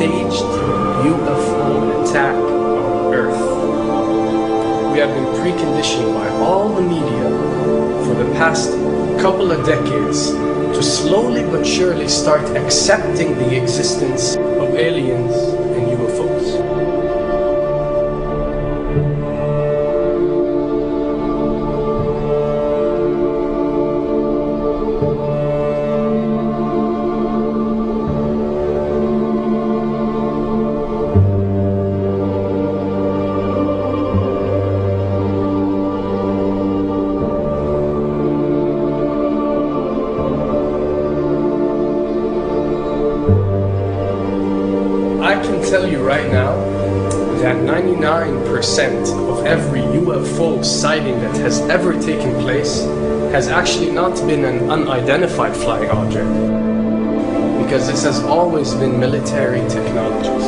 staged UFO attack on Earth. We have been preconditioned by all the media for the past couple of decades to slowly but surely start accepting the existence of aliens and UFOs. I can tell you right now that 99% of every UFO sighting that has ever taken place has actually not been an unidentified flying object, because this has always been military technologies.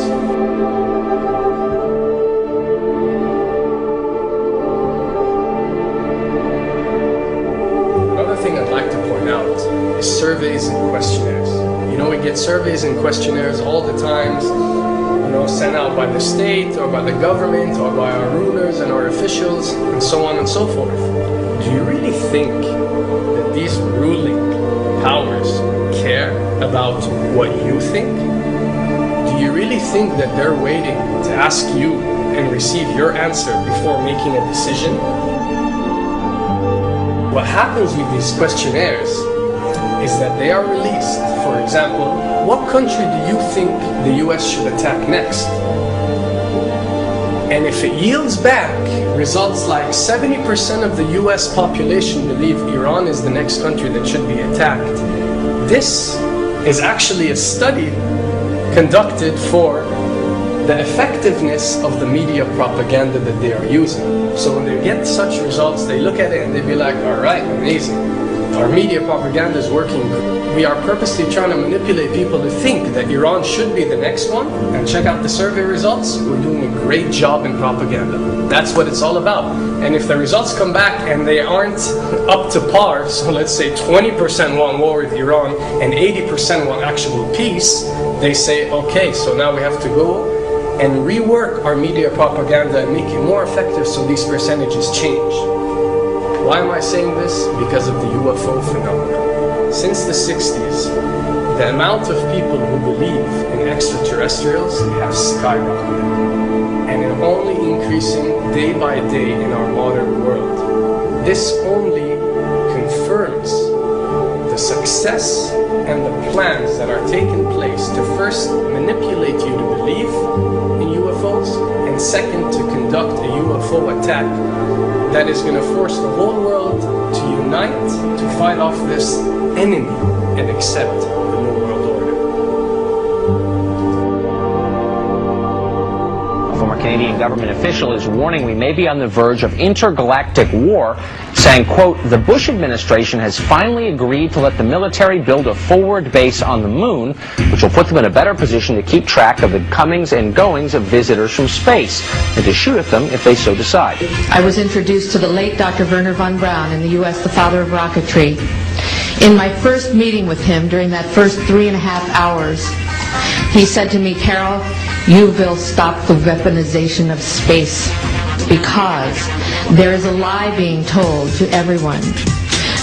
Another thing I'd like to point out is surveys and questionnaires. You know, we get surveys and questionnaires all the time, sent out by the state or by the government or by our rulers and our officials and so on and so forth. Do you really think that these ruling powers care about what you think? Do you really think that they're waiting to ask you and receive your answer before making a decision? What happens with these questionnaires is that they are released. For example, what country do you think the US should attack next? And if it yields back results like 70% of the US population believe Iran is the next country that should be attacked, this is actually a study conducted for the effectiveness of the media propaganda that they are using. So when they get such results, they look at it and they be like, all right, amazing. Our media propaganda is working. We are purposely trying to manipulate people to think that Iran should be the next one, and check out the survey results. We're doing a great job in propaganda. That's what it's all about. And if the results come back and they aren't up to par, so let's say 20% want war with Iran and 80% want actual peace, they say, okay, so now we have to go and rework our media propaganda and make it more effective so these percentages change. Why am I saying this? Because of the UFO phenomenon. Since the 60s, the amount of people who believe in extraterrestrials have skyrocketed, and it's only increasing day by day in our modern world. This only confirms the success and the plans that are taking place to first manipulate you to believe in UFOs, and second, to conduct a UFO attack that is going to force the whole world to unite to fight off this enemy and accept the New World Order. A former Canadian government official is warning we may be on the verge of intergalactic war, saying, quote, the Bush administration has finally agreed to let the military build a forward base on the moon, which will put them in a better position to keep track of the comings and goings of visitors from space, and to shoot at them if they so decide. I was introduced to the late Dr. Wernher von Braun in the U.S., the father of rocketry. In my first meeting with him, during that first 3.5 hours, he said to me, Carol, you will stop the weaponization of space, because there is a lie being told to everyone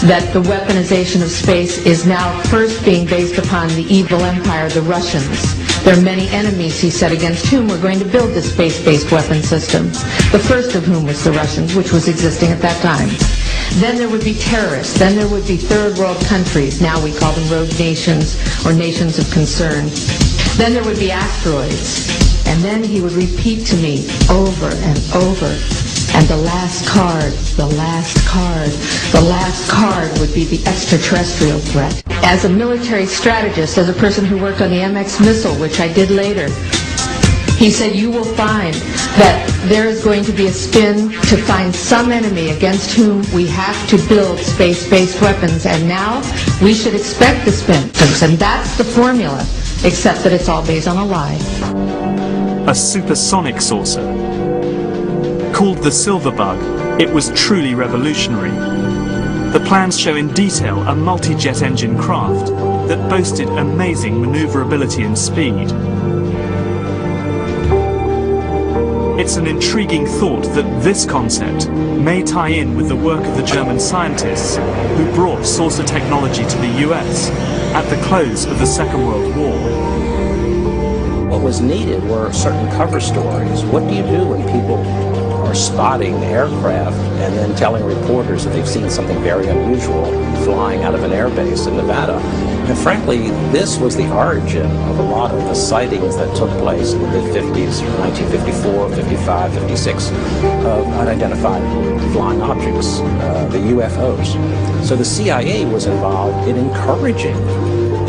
that the weaponization of space is now first being based upon the evil empire, the Russians. There are many enemies, he said, against whom we're going to build this space-based weapon system. The first of whom was the Russians, which was existing at that time. Then there would be terrorists. Then there would be third world countries. Now we call them rogue nations or nations of concern. Then there would be asteroids. And then he would repeat to me over and over, and the last card, the last card, the last card would be the extraterrestrial threat. As a military strategist, as a person who worked on the MX missile, which I did later, he said, you will find that there is going to be a spin to find some enemy against whom we have to build space-based weapons, and now we should expect the spin. And that's the formula, except that it's all based on a lie. A supersonic saucer. Called the Silver Bug, it was truly revolutionary. The plans show in detail a multi-jet engine craft that boasted amazing maneuverability and speed. It's an intriguing thought that this concept may tie in with the work of the German scientists who brought saucer technology to the US at the close of the Second World War. What was needed were certain cover stories. What do you do when people are spotting aircraft and then telling reporters that they've seen something very unusual flying out of an airbase in Nevada? And frankly, this was the origin of a lot of the sightings that took place in the mid-50s, 1954, 55, 56, of unidentified flying objects, the UFOs. So the CIA was involved in encouraging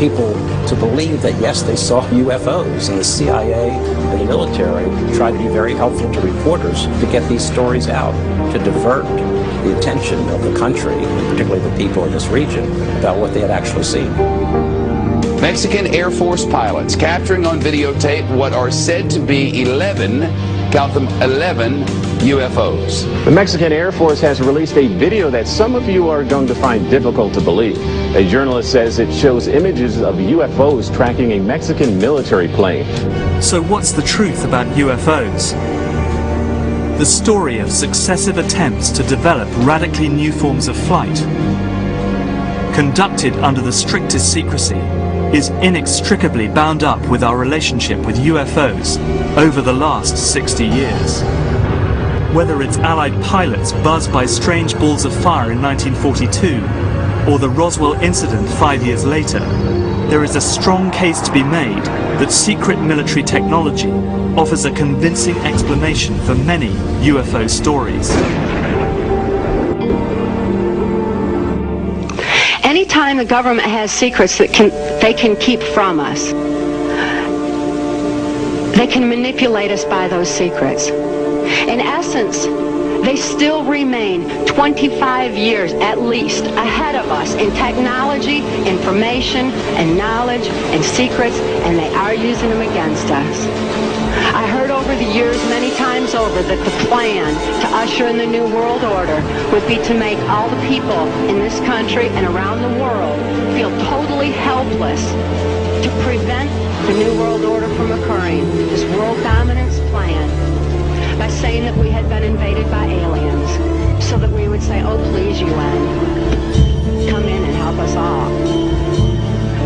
people to believe that, yes, they saw UFOs, and the CIA and the military tried to be very helpful to reporters to get these stories out, to divert the attention of the country, and particularly the people in this region, about what they had actually seen. Mexican Air Force pilots capturing on videotape what are said to be 11, count them, 11 UFOs. The Mexican Air Force has released a video that some of you are going to find difficult to believe. A journalist says it shows images of UFOs tracking a Mexican military plane. So what's the truth about UFOs? The story of successive attempts to develop radically new forms of flight, conducted under the strictest secrecy, is inextricably bound up with our relationship with UFOs over the last 60 years. Whether it's Allied pilots buzzed by strange balls of fire in 1942, or the Roswell incident 5 years later, there is a strong case to be made that secret military technology offers a convincing explanation for many UFO stories. Anytime the government has secrets that they can keep from us, they can manipulate us by those secrets. In essence, they still remain 25 years at least ahead of us in technology, information, and knowledge, and secrets, and they are using them against us. I heard over the years many times over that the plan to usher in the New World Order would be to make all the people in this country and around the world feel totally helpless to prevent the New World Order from occurring, this world dominance plan, by saying that we had been invaded by aliens, so that we would say, oh please UN, come in and help us all.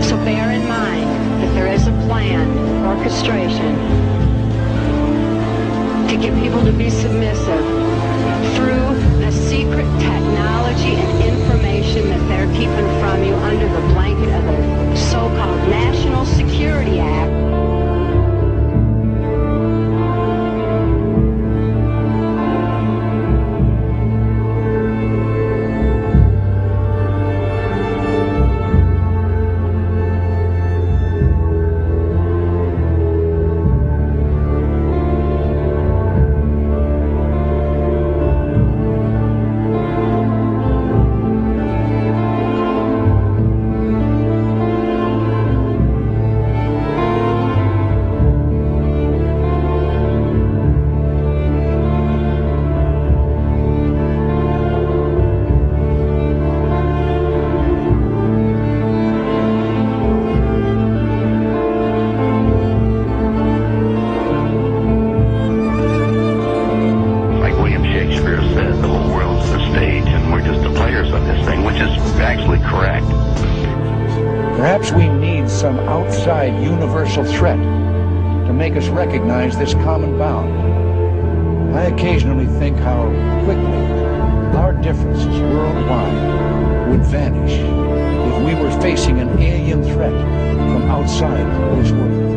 So bear in mind that there is a planned orchestration to get people to be submissive through the secret technology and information that they're keeping from you under the blanket of the so-called National Security Act. Perhaps we need some outside universal threat to make us recognize this common bound. I occasionally think how quickly our differences worldwide would vanish if we were facing an alien threat from outside this world.